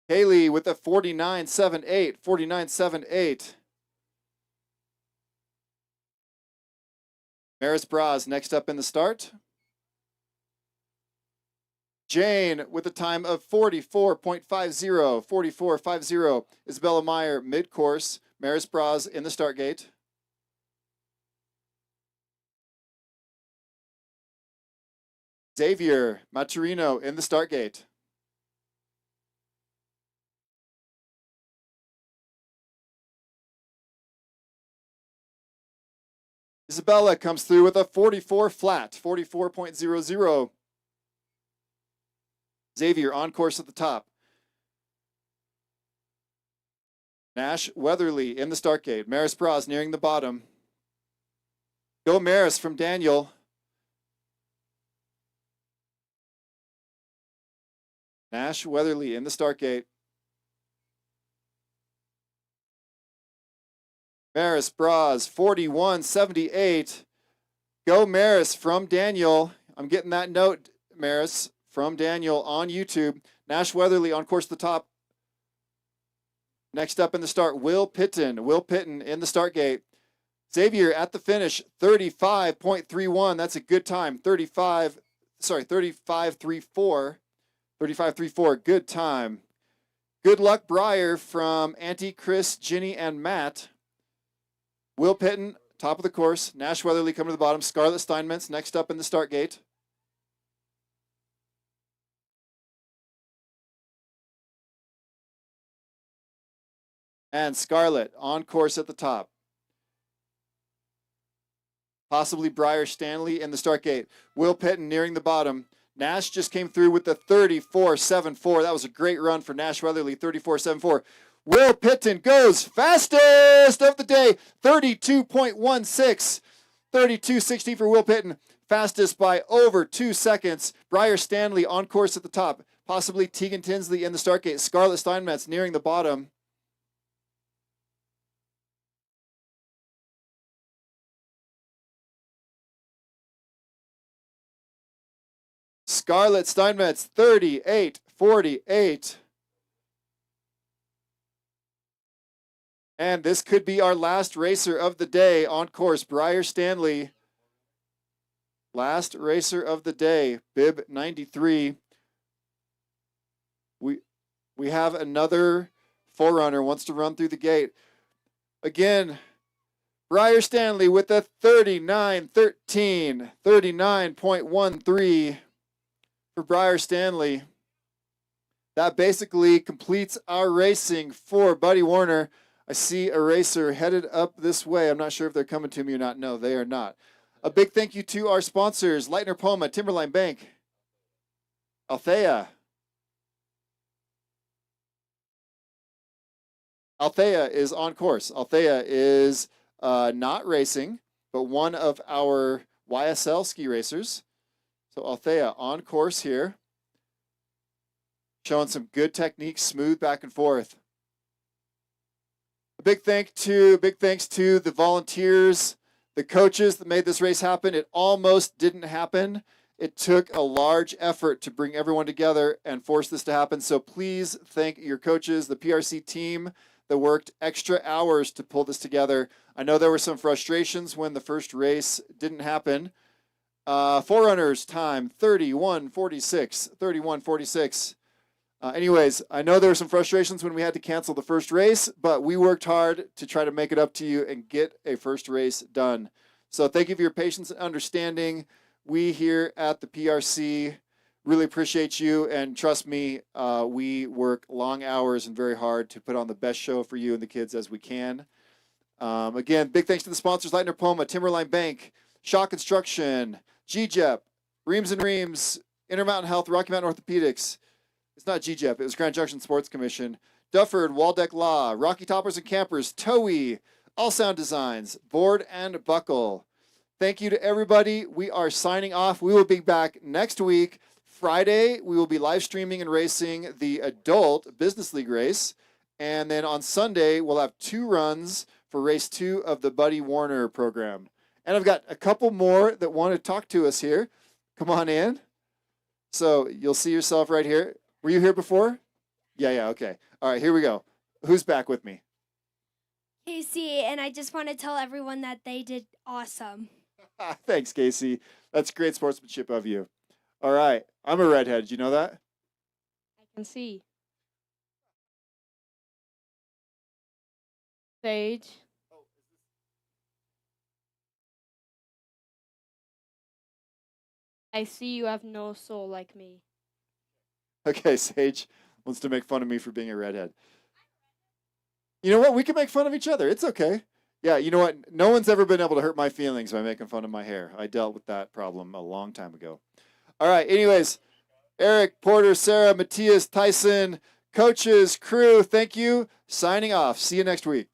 Haley with a 49.78, 49.78. Maris Braz next up in the start. Jane with a time of 44.50, 44.50. Isabella Meyer, mid-course. Maris Braz in the start gate. Xavier Maturino in the start gate. Isabella comes through with a 44 flat, 44.00. Xavier on course at the top. Nash Weatherly in the start gate. Maris Braz nearing the bottom. Go Maris from Daniel. Nash Weatherly in the start gate. Maris Braz, 41.78. Go Maris from Daniel. I'm getting that note, Maris, from Daniel on YouTube. Nash Weatherly on course to the top. Next up in the start, Will Pitton. Will Pitton in the start gate. Xavier at the finish, 35.31. That's a good time. 35.34. 35.34, good time. Good luck, Breyer from Auntie, Chris, Ginny, and Matt. Will Pitton, top of the course. Nash Weatherly coming to the bottom. Scarlett Steinmetz next up in the start gate. And Scarlett on course at the top. Possibly Breyer Stanley in the start gate. Will Pitton nearing the bottom. Nash just came through with the 34.74. That was a great run for Nash Weatherly, 34.74. Will Pitton goes fastest of the day, 32.16. 32.60 for Will Pitton. Fastest by over 2 seconds. Breyer Stanley on course at the top. Possibly Tegan Tinsley in the start gate. Scarlett Steinmetz nearing the bottom. Scarlett Steinmetz, 38.48. And this could be our last racer of the day on course. Breyer Stanley, last racer of the day, bib 93. We have another forerunner wants to run through the gate. Again, Breyer Stanley with a 39.13, 39.13 for Breyer Stanley. That basically completes our racing for Buddy Werner. I see a racer headed up this way. I'm not sure if they're coming to me or not. No, they are not. A big thank you to our sponsors, Leitner Poma, Timberline Bank, Althea. Althea is on course. Althea is not racing, but one of our YSL ski racers. So Althea on course here. Showing some good technique, smooth back and forth. A big thanks to the volunteers, the coaches that made this race happen. It almost didn't happen. It took a large effort to bring everyone together and force this to happen. So please thank your coaches, the PRC team that worked extra hours to pull this together. I know there were some frustrations when the first race didn't happen. Forerunners time, 31:46, 31:46. Anyways, I know there were some frustrations when we had to cancel the first race, but we worked hard to try to make it up to you and get a first race done. So thank you for your patience and understanding. We here at the PRC really appreciate you, and trust me, we work long hours and very hard to put on the best show for you and the kids as we can. Again, big thanks to the sponsors, Leitner Poma, Timberline Bank, Shaw Construction, GJEP, Reams and Reams, Intermountain Health, Rocky Mountain Orthopedics. It's not GJEP, it was Grand Junction Sports Commission. Dufford, Waldeck Law, Rocky Toppers and Campers, Towie, All Sound Designs, Board and Buckle. Thank you to everybody. We are signing off. We will be back next week. Friday, we will be live streaming and racing the adult Business League race. And then on Sunday, we'll have 2 runs for race 2 of the Buddy Werner program. And I've got a couple more that want to talk to us here. Come on in. So you'll see yourself right here. Were you here before? Yeah, okay. All right, here we go. Who's back with me? Casey, and I just want to tell everyone that they did awesome. Thanks, Casey. That's great sportsmanship of you. All right. I'm a redhead. Did you know that? I can see. Sage. I see you have no soul like me. Okay, Sage wants to make fun of me for being a redhead. You know what? We can make fun of each other. It's okay. Yeah, you know what? No one's ever been able to hurt my feelings by making fun of my hair. I dealt with that problem a long time ago. All right, anyways, Eric, Porter, Sarah, Matthias, Tyson, coaches, crew, thank you. Signing off. See you next week.